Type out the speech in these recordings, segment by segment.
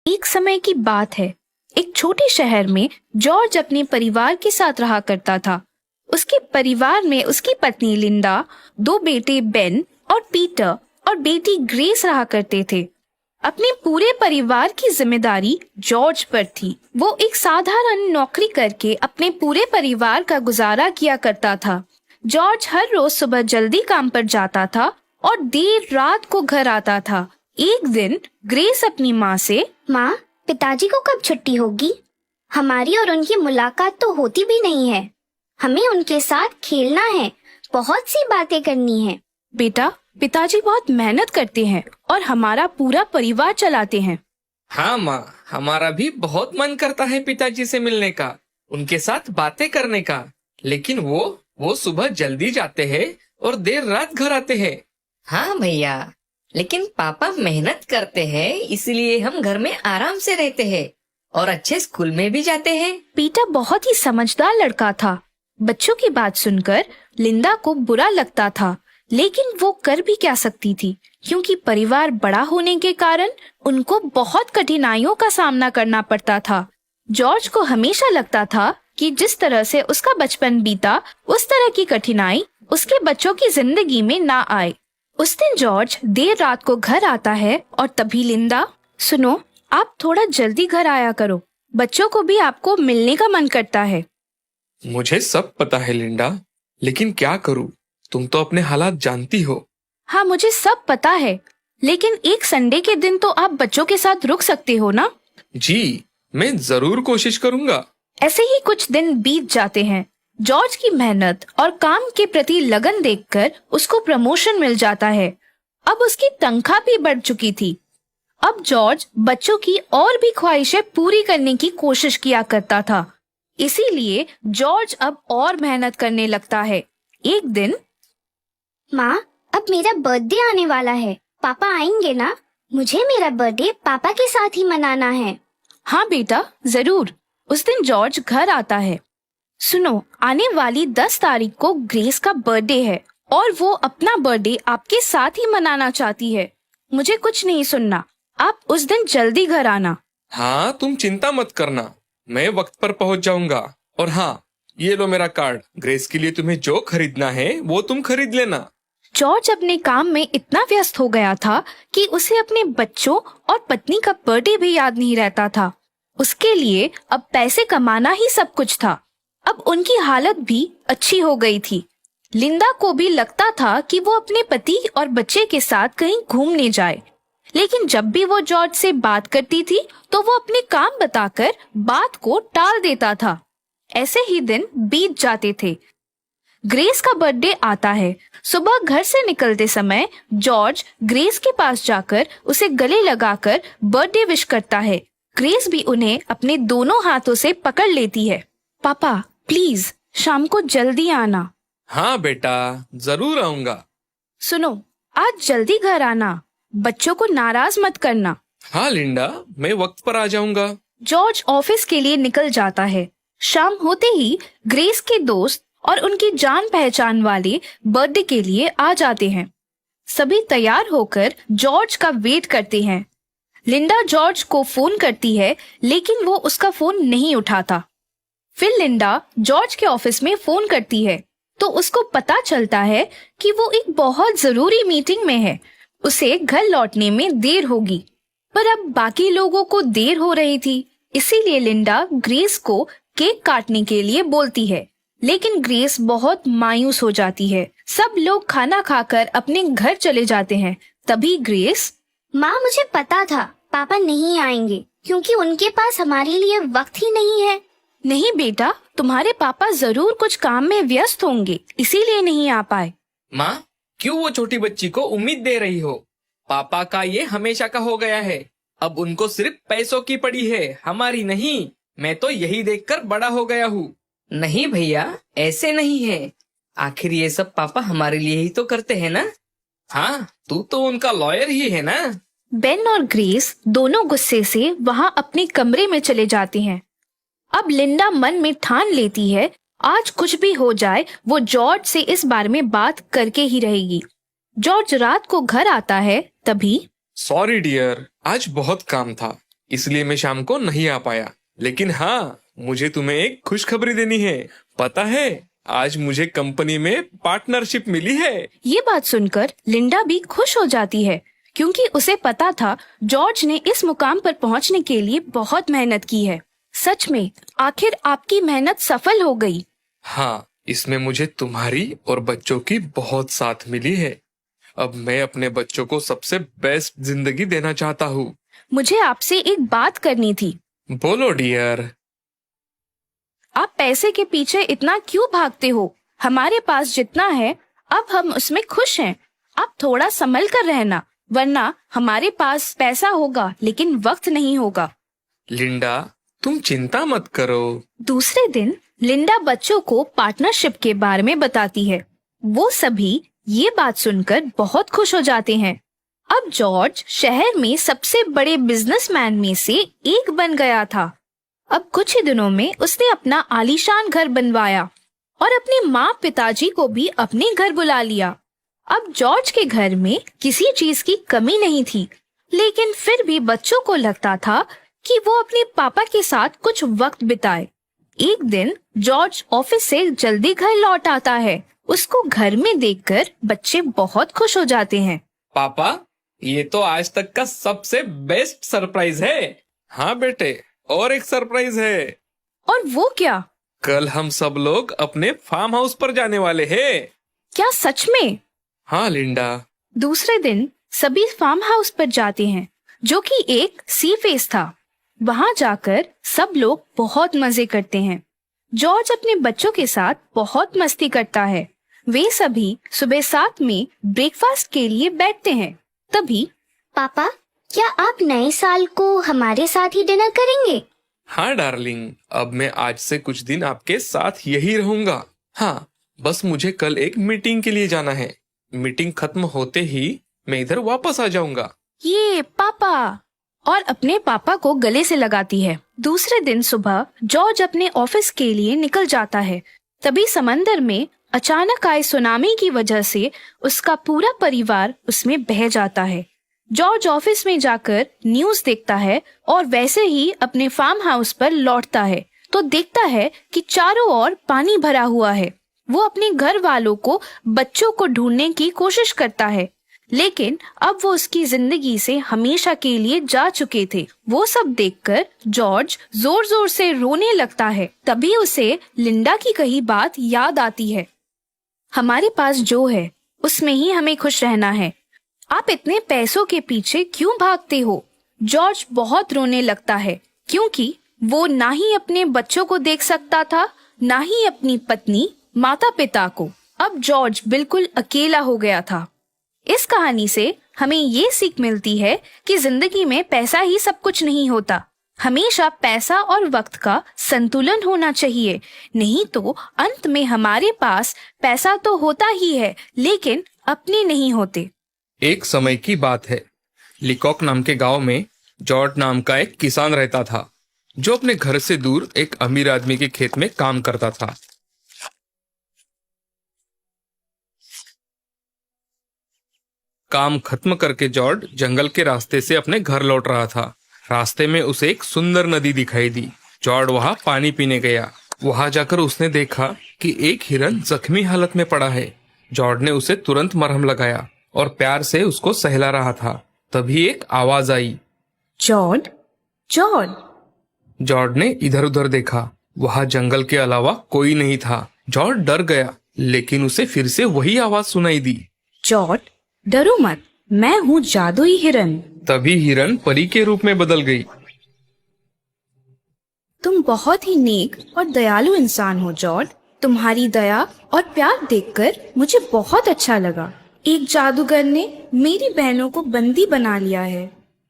एक समय की बात है। एक छोटे शहर में जॉर्ज अपने परिवार के साथ रहा करता था। उसके परिवार में उसकी पत्नी लिंडा, दो बेटे बेन और पीटर और बेटी ग्रेस रहा करते थे। अपने पूरे परिवार की जिम्मेदारी जॉर्ज पर थी। वो एक साधारण नौकरी करके अपने पूरे परिवार का गुजारा किया करता था। जॉर्ज हर रोज सुबह जल्दी काम पर जाता था और देर रात को घर आता था। एक दिन ग्रेस अपनी माँ से, माँ, पिताजी को कब छुट्टी होगी? हमारी और उनकी मुलाकात तो होती भी नहीं है। हमें उनके साथ खेलना है, बहुत सी बातें करनी है। बेटा, पिताजी बहुत मेहनत करते हैं और हमारा पूरा परिवार चलाते हैं। हाँ माँ, हमारा भी बहुत मन करता है पिताजी से मिलने का, उनके साथ बातें करने का। लेकिन वो सुबह जल्दी जाते हैं और देर रात घर आते हैं। हाँ भैया, लेकिन पापा मेहनत करते हैं, इसलिए हम घर में आराम से रहते हैं और अच्छे स्कूल में भी जाते हैं। पीटर बहुत ही समझदार लड़का था। बच्चों की बात सुनकर लिंडा को बुरा लगता था, लेकिन वो कर भी क्या सकती थी, क्योंकि परिवार बड़ा होने के कारण उनको बहुत कठिनाइयों का सामना करना पड़ता था। जॉर्ज को हमेशा लगता था कि जिस तरह से उसका बचपन बीता, उस तरह की कठिनाई उसके बच्चों की जिंदगी में ना आए। उस दिन जॉर्ज देर रात को घर आता है और तभी लिंडा, सुनो, आप थोड़ा जल्दी घर आया करो, बच्चों को भी आपको मिलने का मन करता है। मुझे सब पता है लिंडा, लेकिन क्या करूँ, तुम तो अपने हालात जानती हो। हाँ, मुझे सब पता है, लेकिन एक संडे के दिन तो आप बच्चों के साथ रुक सकते हो ना? जी, मैं जरूर कोशिश करूँगा। ऐसे ही कुछ दिन बीत जाते हैं। जॉर्ज की मेहनत और काम के प्रति लगन देखकर उसको प्रमोशन मिल जाता है। अब उसकी तनख्वाह भी बढ़ चुकी थी। अब जॉर्ज बच्चों की और भी ख्वाहिशें पूरी करने की कोशिश किया करता था। इसीलिए जॉर्ज अब और मेहनत करने लगता है। एक दिन, माँ, अब मेरा बर्थडे आने वाला है, पापा आएंगे ना? मुझे मेरा बर्थडे पापा के साथ ही मनाना है। हाँ बेटा, जरूर। उस दिन जॉर्ज घर आता है। सुनो, आने वाली 10 तारीख को ग्रेस का बर्थडे है और वो अपना बर्थडे आपके साथ ही मनाना चाहती है। मुझे कुछ नहीं सुनना, आप उस दिन जल्दी घर आना। हाँ, तुम चिंता मत करना, मैं वक्त पर पहुँच जाऊंगा। और हाँ, ये लो मेरा कार्ड। ग्रेस के लिए तुम्हें जो खरीदना है वो तुम खरीद लेना। जॉर्ज अपने काम में इतना व्यस्त हो गया था कि उसे अपने बच्चों और पत्नी का बर्थडे भी याद नहीं रहता था। उसके लिए अब पैसे कमाना ही सब कुछ था। अब उनकी हालत भी अच्छी हो गई थी। लिंडा को भी लगता था कि वो अपने पति और बच्चे के साथ कहीं घूमने जाए, लेकिन जब भी वो जॉर्ज से बात करती थी तो वो अपने काम बताकर बात को टाल देता था। ऐसे ही दिन बीत जाते थे। ग्रेस का बर्थडे आता है। सुबह घर से निकलते समय जॉर्ज ग्रेस के पास जाकर उसे गले लगाकर बर्थडे विश करता है। ग्रेस भी उन्हें अपने दोनों हाथों से पकड़ लेती है। पापा, प्लीज शाम को जल्दी आना। हाँ बेटा, जरूर आऊंगा। सुनो, आज जल्दी घर आना, बच्चों को नाराज मत करना। हाँ लिंडा, मैं वक्त पर आ जाऊंगा। जॉर्ज ऑफिस के लिए निकल जाता है। शाम होते ही ग्रेस के दोस्त और उनकी जान पहचान वाले बर्थडे के लिए आ जाते हैं। सभी तैयार होकर जॉर्ज का वेट करते हैं। लिंडा जॉर्ज को फोन करती है, लेकिन वो उसका फोन नहीं उठाता। फिर लिंडा जॉर्ज के ऑफिस में फोन करती है तो उसको पता चलता है कि वो एक बहुत जरूरी मीटिंग में है। उसे घर लौटने में देर होगी, पर अब बाकी लोगों को देर हो रही थी। इसीलिए लिंडा ग्रेस को केक काटने के लिए बोलती है, लेकिन ग्रेस बहुत मायूस हो जाती है। सब लोग खाना खाकर अपने घर चले जाते हैं। तभी ग्रेस, माँ, मुझे पता था पापा नहीं आएंगे, क्योंकि उनके पास हमारे लिए वक्त ही नहीं है। नहीं बेटा, तुम्हारे पापा जरूर कुछ काम में व्यस्त होंगे, इसीलिए नहीं आ पाए। माँ, क्यों वो छोटी बच्ची को उम्मीद दे रही हो? पापा का ये हमेशा का हो गया है। अब उनको सिर्फ पैसों की पड़ी है, हमारी नहीं। मैं तो यही देखकर बड़ा हो गया हूँ। नहीं भैया, ऐसे नहीं है। आखिर ये सब पापा हमारे लिए ही तो करते हैं ना। हाँ, तू तो उनका लॉयर ही है ना। बेन और ग्रेस दोनों गुस्से से वहाँ अपने कमरे में चले जाते हैं। अब लिंडा मन में ठान लेती है, आज कुछ भी हो जाए वो जॉर्ज से इस बारे में बात करके ही रहेगी। जॉर्ज रात को घर आता है। तभी, सॉरी डियर, आज बहुत काम था। इसलिए मैं शाम को नहीं आ पाया। लेकिन हाँ, मुझे तुम्हें एक खुशखबरी देनी है। पता है, आज मुझे कंपनी में पार्टनरशिप मिली है। ये बात सुनकर लिंडा भी खुश हो जाती है, क्योंकि उसे पता था जॉर्ज ने इस मुकाम पर पहुंचने के लिए बहुत मेहनत की है। सच में, आखिर आपकी मेहनत सफल हो गई। हाँ, इसमें मुझे तुम्हारी और बच्चों की बहुत साथ मिली है। अब मैं अपने बच्चों को सबसे बेस्ट जिंदगी देना चाहता हूँ। मुझे आपसे एक बात करनी थी। बोलो डियर। आप पैसे के पीछे इतना क्यों भागते हो? हमारे पास जितना है अब हम उसमें खुश हैं। आप थोड़ा संभल कर रहना, वरना हमारे पास पैसा होगा लेकिन वक्त नहीं होगा। लिंडा, तुम चिंता मत करो। दूसरे दिन लिंडा बच्चों को पार्टनरशिप के बारे में बताती है। वो सभी ये बात सुनकर बहुत खुश हो जाते हैं। अब जॉर्ज शहर में सबसे बड़े बिजनेसमैन में से एक बन गया था। अब कुछ ही दिनों में उसने अपना आलीशान घर बनवाया और अपने माँ पिताजी को भी अपने घर बुला लिया। अब जॉर्ज के घर में किसी चीज की कमी नहीं थी, लेकिन फिर भी बच्चों को लगता था कि वो अपने पापा के साथ कुछ वक्त बिताए। एक दिन जॉर्ज ऑफिस से जल्दी घर लौट आता है। उसको घर में देखकर बच्चे बहुत खुश हो जाते हैं। पापा, ये तो आज तक का सबसे बेस्ट सरप्राइज है। हाँ बेटे, और एक सरप्राइज है। और वो क्या? कल हम सब लोग अपने फार्म हाउस पर जाने वाले हैं। क्या सच में? हाँ लिंडा। दूसरे दिन सभी फार्म हाउस पर जाते हैं, जो कि एक सी फेस था। वहाँ जाकर सब लोग बहुत मजे करते हैं। जॉर्ज अपने बच्चों के साथ बहुत मस्ती करता है। वे सभी सुबह 7 में ब्रेकफास्ट के लिए बैठते हैं। तभी पापा, क्या आप नए साल को हमारे साथ ही डिनर करेंगे? हाँ डार्लिंग, अब मैं आज से कुछ दिन आपके साथ यही रहूंगा। हाँ, बस मुझे कल एक मीटिंग के लिए जाना है। मीटिंग खत्म होते ही मैं इधर वापस आ जाऊंगा। ये पापा, और अपने पापा को गले से लगाती है। दूसरे दिन सुबह जॉर्ज अपने ऑफिस के लिए निकल जाता है। तभी समंदर में अचानक आए सुनामी की वजह से उसका पूरा परिवार उसमें बह जाता है। जॉर्ज ऑफिस में जाकर न्यूज़ देखता है और वैसे ही अपने फार्म हाउस पर लौटता है तो देखता है कि चारों ओर पानी भरा हुआ है। वो अपने घर वालों को, बच्चों को ढूंढने की कोशिश करता है, लेकिन अब वो उसकी जिंदगी से हमेशा के लिए जा चुके थे। वो सब देखकर जॉर्ज जोर जोर से रोने लगता है। तभी उसे लिंडा की कही बात याद आती है। हमारे पास जो है उसमें ही हमें खुश रहना है। आप इतने पैसों के पीछे क्यों भागते हो? जॉर्ज बहुत रोने लगता है, क्योंकि वो ना ही अपने बच्चों को देख सकता था, ना ही अपनी पत्नी, माता पिता को। अब जॉर्ज बिल्कुल अकेला हो गया था। इस कहानी से हमें ये सीख मिलती है कि जिंदगी में पैसा ही सब कुछ नहीं होता। हमेशा पैसा और वक्त का संतुलन होना चाहिए, नहीं तो अंत में हमारे पास पैसा तो होता ही है, लेकिन अपने नहीं होते। एक समय की बात है, लिकॉक नाम के गांव में जॉर्ज नाम का एक किसान रहता था, जो अपने घर से दूर एक अमीर आदमी के खेत में काम करता था। काम खत्म करके जॉर्ज जंगल के रास्ते से अपने घर लौट रहा था। रास्ते में उसे एक सुंदर नदी दिखाई दी। जॉर्ज वहां पानी पीने गया। वहां जाकर उसने देखा कि एक हिरन जख्मी हालत में पड़ा है। जॉर्ज ने उसे तुरंत मरहम लगाया और प्यार से उसको सहला रहा था। तभी एक आवाज आई, जॉर्ज, जॉर्ज। जॉर्ज ने इधर उधर देखा। वहां जंगल के अलावा कोई नहीं था। जॉर्ज डर गया, लेकिन उसे फिर से वही आवाज सुनाई दी, जॉर्ज, डरो मत, मैं हूँ जादुई हिरन। तभी हिरन परी के रूप में बदल गई। तुम बहुत ही नेक और दयालु इंसान हो जॉर्ज। तुम्हारी दया और प्यार देखकर मुझे बहुत अच्छा लगा। एक जादूगर ने मेरी बहनों को बंदी बना लिया है।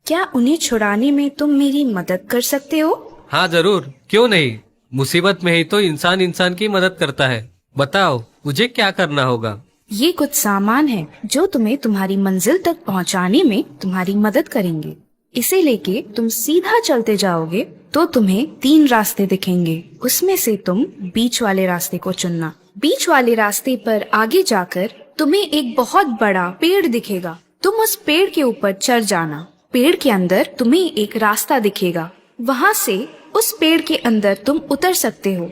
क्या उन्हें छुड़ाने में तुम मेरी मदद कर सकते हो? हाँ जरूर, क्यों नहीं। मुसीबत में ही तो इंसान इंसान की मदद करता है। बताओ मुझे क्या करना होगा। ये कुछ सामान है जो तुम्हें तुम्हारी मंजिल तक पहुंचाने में तुम्हारी मदद करेंगे। इसे लेके तुम सीधा चलते जाओगे तो तुम्हें 3 रास्ते दिखेंगे। उसमें से तुम बीच वाले रास्ते को चुनना। बीच वाले रास्ते पर आगे जाकर तुम्हें एक बहुत बड़ा पेड़ दिखेगा। तुम उस पेड़ के ऊपर चढ़ जाना पेड़ के अंदर तुम्हें एक रास्ता दिखेगा। वहाँ से उस पेड़ के अंदर तुम उतर सकते हो।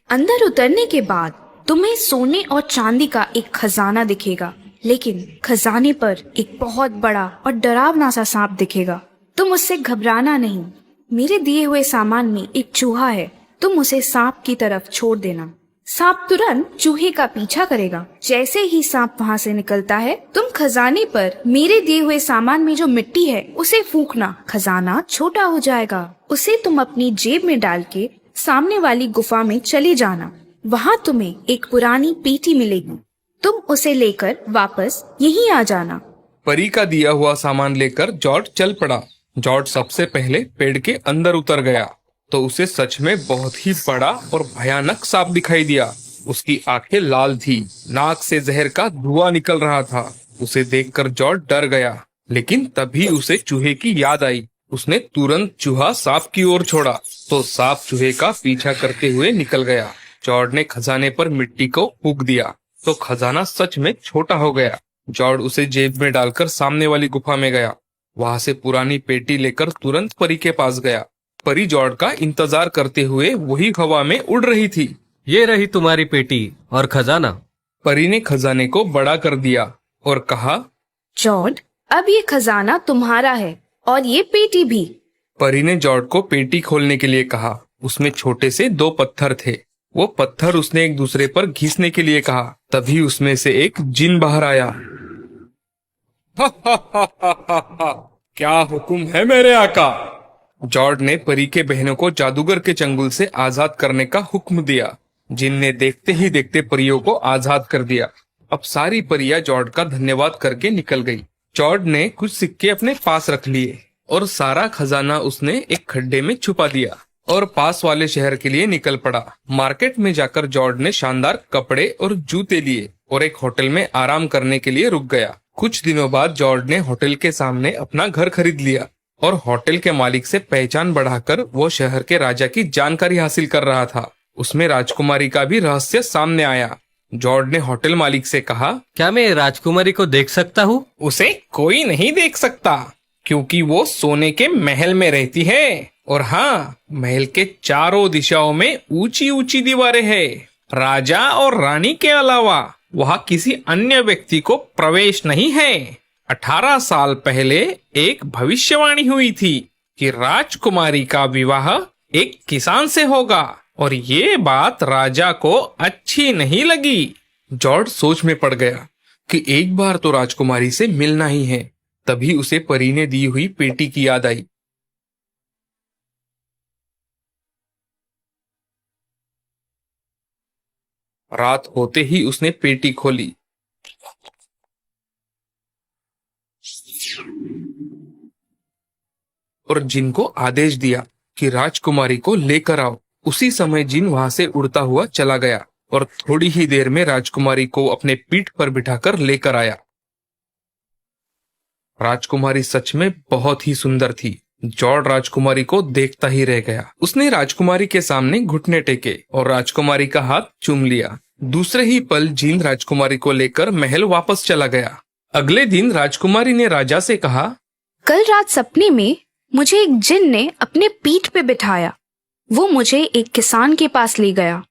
अंदर उतरने के बाद तुम्हें सोने और चांदी का एक खजाना दिखेगा, लेकिन खजाने पर एक बहुत बड़ा और डरावना सा सांप दिखेगा। तुम उससे घबराना नहीं। मेरे दिए हुए सामान में एक चूहा है, तुम उसे सांप की तरफ छोड़ देना। सांप तुरंत चूहे का पीछा करेगा। जैसे ही सांप वहाँ से निकलता है, तुम खजाने पर मेरे दिए हुए सामान में जो मिट्टी है उसे फूंकना। खजाना छोटा हो जाएगा। उसे तुम अपनी जेब में डाल के सामने वाली गुफा में चले जाना। वहाँ तुम्हें एक पुरानी पेटी मिलेगी, तुम उसे लेकर वापस यहीं आ जाना। परी का दिया हुआ सामान लेकर जॉर्ज चल पड़ा। जॉर्ज सबसे पहले पेड़ के अंदर उतर गया तो उसे सच में बहुत ही बड़ा और भयानक सांप दिखाई दिया। उसकी आंखें लाल थी, नाक से जहर का धुआं निकल रहा था। उसे देखकर जॉर्ज डर गया, लेकिन तभी उसे चूहे की याद आई। उसने तुरंत चूहा सांप की ओर छोड़ा तो सांप चूहे का पीछा करते हुए निकल गया। जॉर्ज ने खजाने पर मिट्टी को फूंक दिया तो खजाना सच में छोटा हो गया। जॉर्ज उसे जेब में डालकर सामने वाली गुफा में गया। वहां से पुरानी पेटी लेकर तुरंत परी के पास गया। परी जॉर्ज का इंतजार करते हुए वही हवा में उड़ रही थी। ये रही तुम्हारी पेटी और खजाना। परी ने खजाने को बड़ा कर दिया और कहा, जॉर्ज, अब ये खजाना तुम्हारा है और ये पेटी भी। परी ने जॉर्ज को पेटी खोलने के लिए कहा। उसमें छोटे से 2 पत्थर थे। वो पत्थर उसने एक दूसरे पर घिसने के लिए कहा। तभी उसमें से एक जिन बाहर आया। क्या हुक्म है मेरे आका? जॉर्ज ने परी के बहनों को जादूगर के चंगुल से आजाद करने का हुक्म दिया। जिन ने देखते ही देखते परियों को आजाद कर दिया। अब सारी परियां जॉर्ज का धन्यवाद करके निकल गई। जॉर्ज ने कुछ सिक्के अपने पास रख लिए और सारा खजाना उसने एक खड्डे में छुपा दिया और पास वाले शहर के लिए निकल पड़ा। मार्केट में जाकर जॉर्ज ने शानदार कपड़े और जूते लिए और एक होटल में आराम करने के लिए रुक गया। कुछ दिनों बाद जॉर्ज ने होटल के सामने अपना घर खरीद लिया और होटल के मालिक से पहचान बढ़ाकर वो शहर के राजा की जानकारी हासिल कर रहा था। उसमें राजकुमारी का भी रहस्य सामने आया। जॉर्ज ने होटल मालिक से कहा, क्या मैं राजकुमारी को देख सकता हूँ? उसे कोई नहीं देख सकता क्योंकि वो सोने के महल में रहती है। और हाँ, महल के चारों दिशाओं में ऊंची ऊंची दीवारें हैं। राजा और रानी के अलावा वहाँ किसी अन्य व्यक्ति को प्रवेश नहीं है। 18 साल पहले एक भविष्यवाणी हुई थी कि राजकुमारी का विवाह एक किसान से होगा और ये बात राजा को अच्छी नहीं लगी। जॉर्ज सोच में पड़ गया कि एक बार तो राजकुमारी से मिलना ही है। तभी उसे परी ने दी हुई पेटी की याद आई। रात होते ही उसने पेटी खोली। और जिन को आदेश दिया कि राजकुमारी को लेकर आओ। उसी समय जिन वहां से उड़ता हुआ चला गया और थोड़ी ही देर में राजकुमारी को अपने पीठ पर बिठाकर लेकर आया। राजकुमारी सच में बहुत ही सुंदर थी। जॉर्ज राजकुमारी को देखता ही रह गया। उसने राजकुमारी के सामने घुटने टेके और राजकुमारी का हाथ चूम लिया। दूसरे ही पल जिन राजकुमारी को लेकर महल वापस चला गया। अगले दिन राजकुमारी ने राजा से कहा, कल रात सपने में मुझे एक जिन ने अपने पीठ पे बिठाया। वो मुझे एक किसान के पास ले गया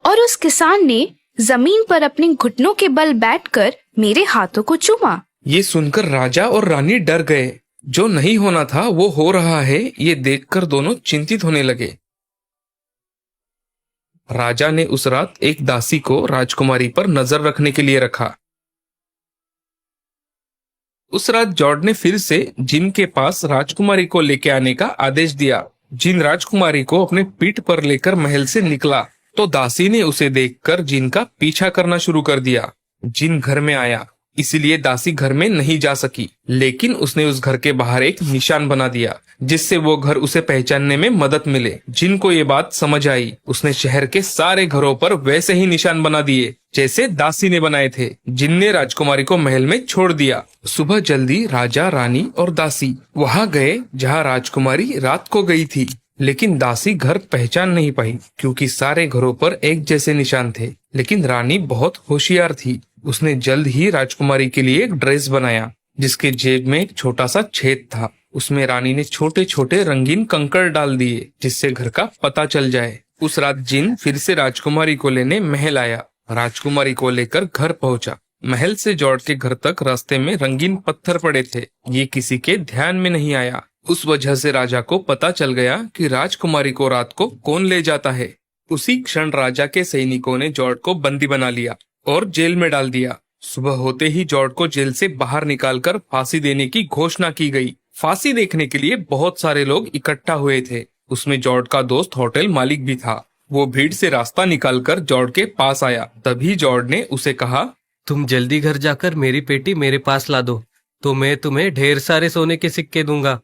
और उस किसान ने जमीन पर अपने घुटनों के बल बैठकर मेरे हाथों को चूमा। ये सुनकर राजा और रानी डर गए। जो नहीं होना था वो हो रहा है, ये देखकर दोनों चिंतित होने लगे। राजा ने उस रात एक दासी को राजकुमारी पर नजर रखने के लिए रखा। उस रात जॉर्ज ने फिर से जिन के पास राजकुमारी को लेके आने का आदेश दिया। जिन राजकुमारी को अपने पीठ पर लेकर महल से निकला तो दासी ने उसे देखकर जिन का पीछा करना शुरू कर दिया। जिन घर में आया, इसीलिए दासी घर में नहीं जा सकी, लेकिन उसने उस घर के बाहर एक निशान बना दिया जिससे वो घर उसे पहचानने में मदद मिले। जिनको ये बात समझ आई, उसने शहर के सारे घरों पर वैसे ही निशान बना दिए जैसे दासी ने बनाए थे। जिन ने राजकुमारी को महल में छोड़ दिया। सुबह जल्दी राजा, रानी और दासी वहाँ गए जहाँ राजकुमारी रात को गई थी, लेकिन दासी घर पहचान नहीं पाई क्योंकि सारे घरों पर एक जैसे निशान थे। लेकिन रानी बहुत होशियार थी। उसने जल्द ही राजकुमारी के लिए एक ड्रेस बनाया जिसके जेब में एक छोटा सा छेद था उसमें रानी ने छोटे छोटे रंगीन कंकड़ डाल दिए जिससे घर का पता चल जाए। उस रात जिन फिर से राजकुमारी को लेने महल आया। राजकुमारी को लेकर घर पहुंचा। महल से जॉर्ज के घर तक रास्ते में रंगीन पत्थर पड़े थे। ये किसी के ध्यान में नहीं आया। उस वजह से राजा को पता चल गया कि राजकुमारी को रात को कौन ले जाता है। उसी क्षण राजा के सैनिकों ने जॉर्ज को बंदी बना लिया और जेल में डाल दिया। सुबह होते ही जॉर्ज को जेल से बाहर निकालकर फांसी देने की घोषणा की गई। फांसी देखने के लिए बहुत सारे लोग इकट्ठा हुए थे। उसमें जॉर्ज का दोस्त होटल मालिक भी था। वो भीड़ से रास्ता निकालकर जॉर्ज के पास आया। तभी जॉर्ज ने उसे कहा, तुम जल्दी घर जाकर मेरी पेटी मेरे पास ला दो, तो मैं तुम्हें ढेर सारे सोने के सिक्के दूंगा।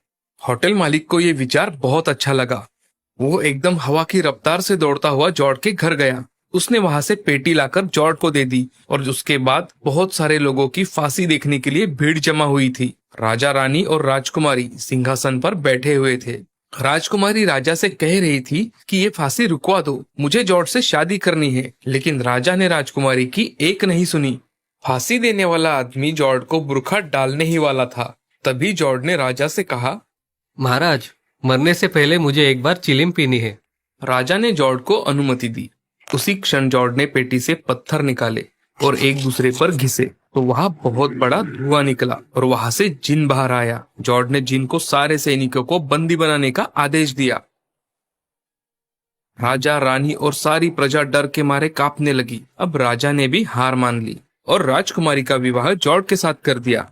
होटल मालिक को ये विचार बहुत अच्छा लगा। वो एकदम हवा की रफ्तार से दौड़ता हुआ जॉर्ज के घर गया। उसने वहां से पेटी लाकर जॉर्ज को दे दी और उसके बाद बहुत सारे लोगों की फांसी देखने के लिए भीड़ जमा हुई थी। राजा, रानी और राजकुमारी सिंहासन पर बैठे हुए थे। राजकुमारी राजा से कह रही थी कि ये फांसी रुकवा दो, मुझे जॉर्ज से शादी करनी है। लेकिन राजा ने राजकुमारी की एक नहीं सुनी। फांसी देने वाला आदमी जॉर्ज को बुरखा डालने ही वाला था। तभी जॉर्ज ने राजा से कहा, महाराज, मरने से पहले मुझे एक बार चिलिम पीनी है। राजा ने जॉर्ज को अनुमति दी। उसी क्षण जॉर्ज ने पेटी से पत्थर निकाले और एक दूसरे पर घिसे तो वहां बहुत बड़ा धुआं निकला और वहां से जिन बाहर आया। जॉर्ज ने जिन को सारे सैनिकों को बंदी बनाने का आदेश दिया। राजा, रानी और सारी प्रजा डर के मारे कांपने लगी। अब राजा ने भी हार मान ली और राजकुमारी का विवाह जॉर्ज के साथ कर दिया।